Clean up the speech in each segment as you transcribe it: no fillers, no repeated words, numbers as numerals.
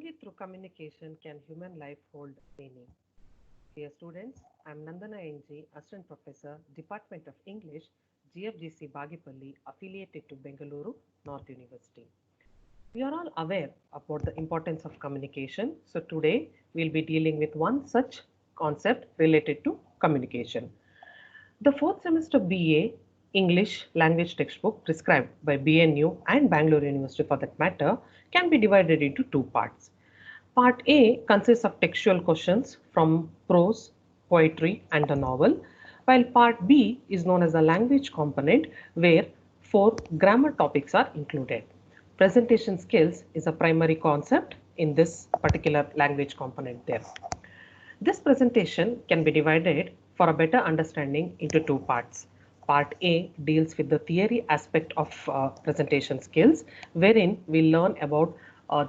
Only through communication can human life hold meaning. Dear students, I am Nandana NG, Assistant Professor, Department of English, GFGC Bagipalli, affiliated to Bengaluru North University. We are all aware about the importance of communication. So today we'll be dealing with one such concept related to communication. The fourth semester BA English language textbook prescribed by BNU and Bangalore University for that matter can be divided into two parts. Part A consists of textual questions from prose, poetry and a novel, while Part B is known as the language component where 4 grammar topics are included. Presentation skills is a primary concept in this particular language component there. This presentation can be divided for a better understanding into two parts. Part A deals with the theory aspect of presentation skills, wherein we learn about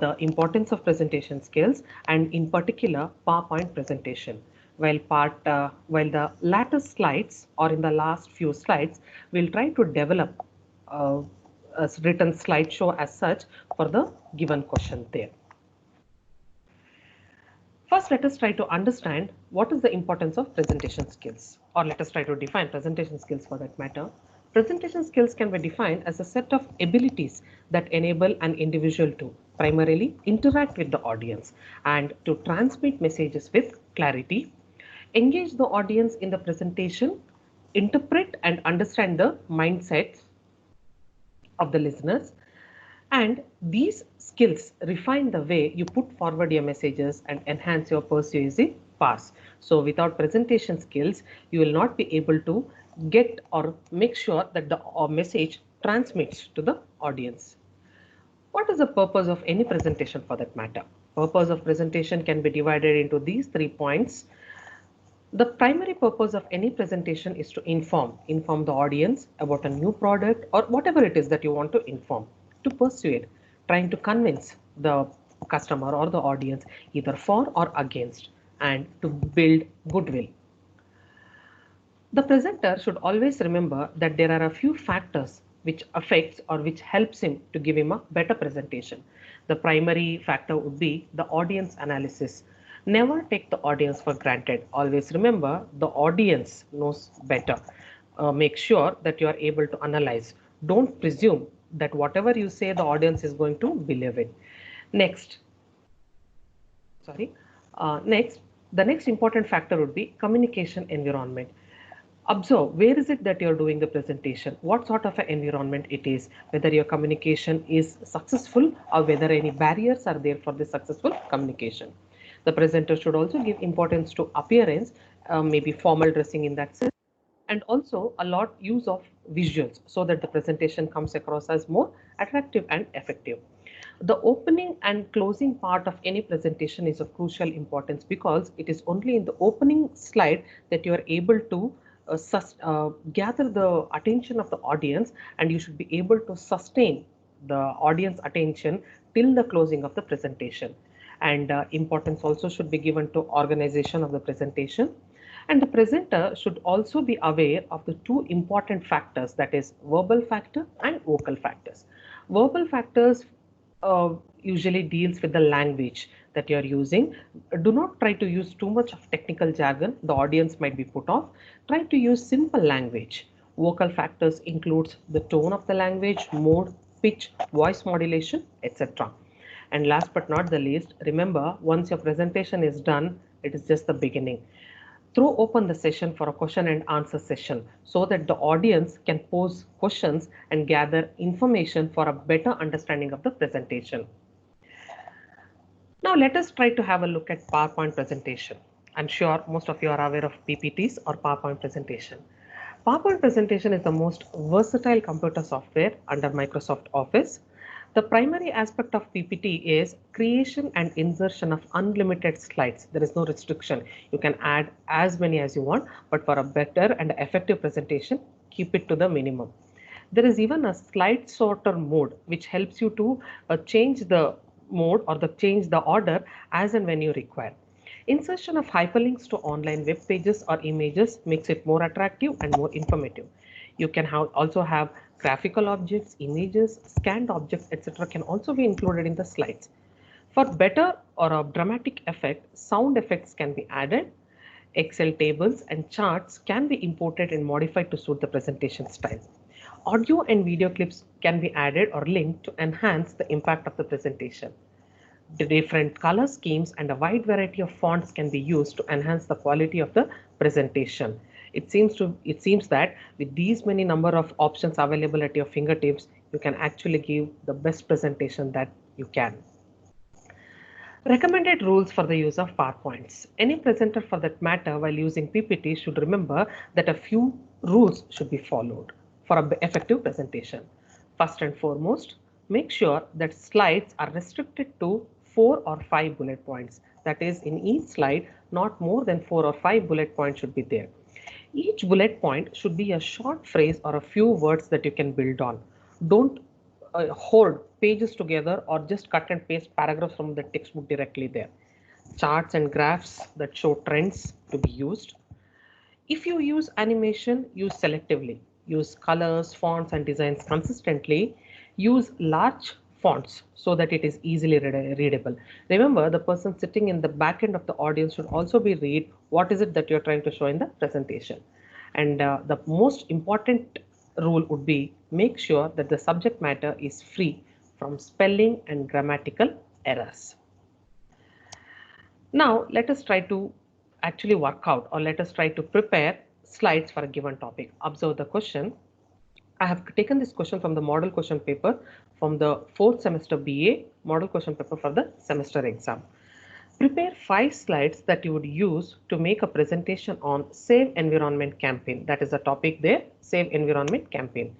the importance of presentation skills and in particular PowerPoint presentation. While the latter slides or in the last few slides, we'll try to develop a written slideshow as such for the given question there. First, let us try to understand what is the importance of presentation skills, or let us try to define presentation skills for that matter. Presentation skills can be defined as a set of abilities that enable an individual to primarily interact with the audience and to transmit messages with clarity, engage the audience in the presentation, interpret and understand the mindsets of the listeners, and these skills refine the way you put forward your messages and enhance your persuasive powers. So without presentation skills, you will not be able to get or make sure that the message transmits to the audience. What is the purpose of any presentation for that matter? Purpose of presentation can be divided into these 3 points. The primary purpose of any presentation is to inform the audience about a new product or whatever it is that you want to inform, to persuade, trying to convince the customer or the audience either for or against, and to build goodwill. The presenter should always remember that there are a few factors which affects or which helps him to give him a better presentation. The primary factor would be the audience analysis. Never take the audience for granted. Always remember the audience knows better. Make sure that you are able to analyze. Don't presume that whatever you say the audience is going to believe it. Next, the next important factor would be communication environment. Observe where is it that you're doing the presentation, what sort of an environment it is, whether your communication is successful or whether any barriers are there for the successful communication. The presenter should also give importance to appearance, maybe formal dressing in that sense, and also a lot use of visuals so that the presentation comes across as more attractive and effective. The opening and closing part of any presentation is of crucial importance because it is only in the opening slide that you are able to gather the attention of the audience, and you should be able to sustain the audience attention till the closing of the presentation. And importance also should be given to organization of the presentation. And the presenter should also be aware of the two important factors, that is verbal factor and vocal factors. Verbal factors usually deals with the language that you are using. Do not try to use too much of technical jargon. The audience might be put off. Try to use simple language. Vocal factors includes the tone of the language, mode, pitch, voice modulation, etc. And last but not the least, remember, once your presentation is done, it is just the beginning. Throw open the session for a question and answer session so that the audience can pose questions and gather information for a better understanding of the presentation. Now let us try to have a look at PowerPoint presentation. I'm sure most of you are aware of PPTs or PowerPoint presentation. PowerPoint presentation is the most versatile computer software under Microsoft Office. The primary aspect of PPT is creation and insertion of unlimited slides. There is no restriction. You can add as many as you want, but for a better and effective presentation, keep it to the minimum. There is even a slide sorter mode, which helps you to change the mode or change the order as and when you require. Insertion of hyperlinks to online web pages or images makes it more attractive and more informative. You can also have graphical objects, images, scanned objects, etc. can also be included in the slides. For better or a dramatic effect, sound effects can be added. Excel tables and charts can be imported and modified to suit the presentation style. Audio and video clips can be added or linked to enhance the impact of the presentation. The different color schemes and a wide variety of fonts can be used to enhance the quality of the presentation. It seems that with these many number of options available at your fingertips, you can actually give the best presentation that you can. Recommended rules for the use of PowerPoints. Any presenter for that matter while using PPT should remember that a few rules should be followed for an effective presentation. First and foremost, make sure that slides are restricted to 4 or 5 bullet points. That is, in each slide, not more than 4 or 5 bullet points should be there. Each bullet point should be a short phrase or a few words that you can build on. Don't hold pages together or just cut and paste paragraphs from the textbook directly there. Charts and graphs that show trends to be used. If you use animation, use selectively. Use colors, fonts and designs consistently. Use large fonts so that it is easily readable. Remember, the person sitting in the back end of the audience should also be read what is it that you're trying to show in the presentation. And the most important rule would be make sure that the subject matter is free from spelling and grammatical errors. Now let us try to actually work out, or let us try to prepare slides for a given topic. Observe the question. I have taken this question from the model question paper from the 4th semester BA model question paper for the semester exam. Prepare 5 slides that you would use to make a presentation on Save Environment campaign. That is the topic there, Save Environment campaign.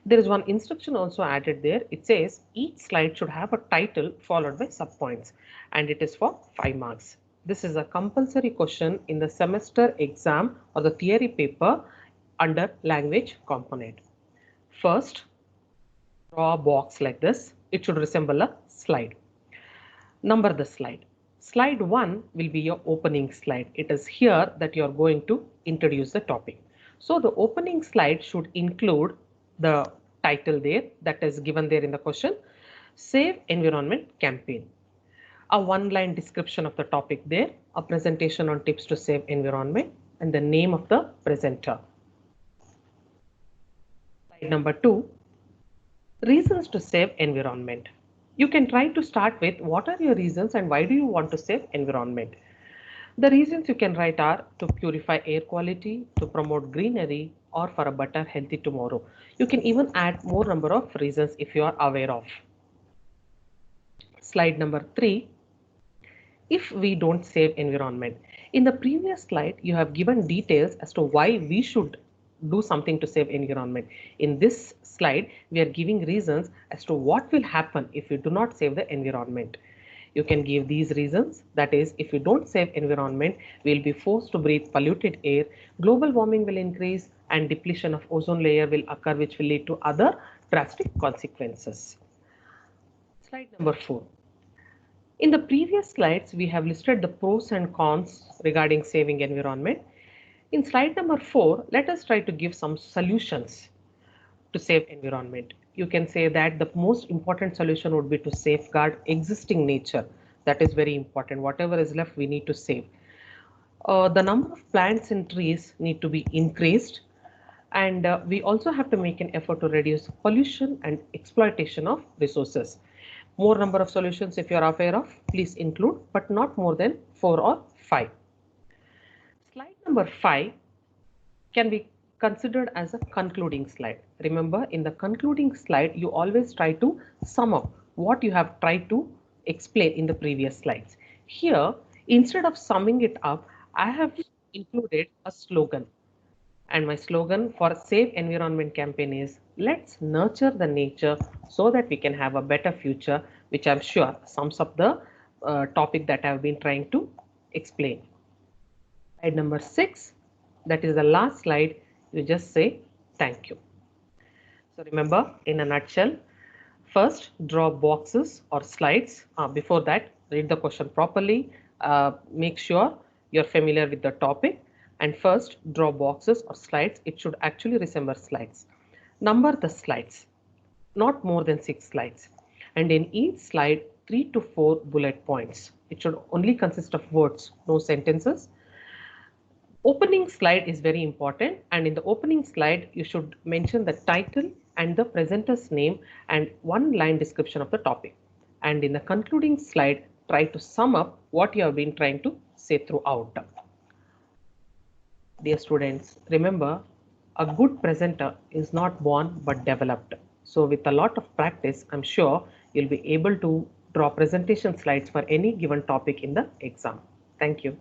There is one instruction also added there. It says each slide should have a title followed by subpoints, and it is for 5 marks. This is a compulsory question in the semester exam or the theory paper under language component. First, draw a box like this. It should resemble a slide. Number the slide. Slide 1 will be your opening slide. It is here that you are going to introduce the topic. So the opening slide should include the title there that is given there in the question, Save Environment Campaign. A one-line description of the topic there, a presentation on tips to save environment, and the name of the presenter. Slide number 2, reasons to save environment. You can try to start with what are your reasons and why do you want to save environment. The reasons you can write are to purify air quality, to promote greenery, or for a better healthy tomorrow. You can even add more number of reasons if you are aware of. Slide number 3, if we don't save environment. In the previous slide, you have given details as to why we should do something to save environment. In this slide, we are giving reasons as to what will happen if you do not save the environment. You can give these reasons. That is, if you don't save environment, we will be forced to breathe polluted air, global warming will increase, and depletion of ozone layer will occur, which will lead to other drastic consequences. Slide number 4. In the previous slides, we have listed the pros and cons regarding saving environment. In slide number 4, let us try to give some solutions to save environment. You can say that the most important solution would be to safeguard existing nature. That is very important. Whatever is left, we need to save. The number of plants and trees need to be increased, and we also have to make an effort to reduce pollution and exploitation of resources. More number of solutions, if you are aware of, please include, but not more than 4 or 5. Slide number 5 can be considered as a concluding slide. Remember, in the concluding slide, you always try to sum up what you have tried to explain in the previous slides. Here, instead of summing it up, I have included a slogan. And my slogan for Save Environment campaign is, let's nurture the nature so that we can have a better future, which I'm sure sums up the topic that I've been trying to explain. Slide number 6, that is the last slide, you just say thank you. So remember, in a nutshell, first draw boxes or slides. Before that, read the question properly, make sure you're familiar with the topic, and first draw boxes or slides. It should actually resemble slides. Number the slides, not more than 6 slides, and in each slide 3 to 4 bullet points. It should only consist of words, no sentences. Opening slide is very important, and in the opening slide you should mention the title and the presenter's name and one line description of the topic. And in the concluding slide, try to sum up what you have been trying to say throughout. Dear students, remember, a good presenter is not born but developed. So with a lot of practice, I'm sure you'll be able to draw presentation slides for any given topic in the exam. Thank you.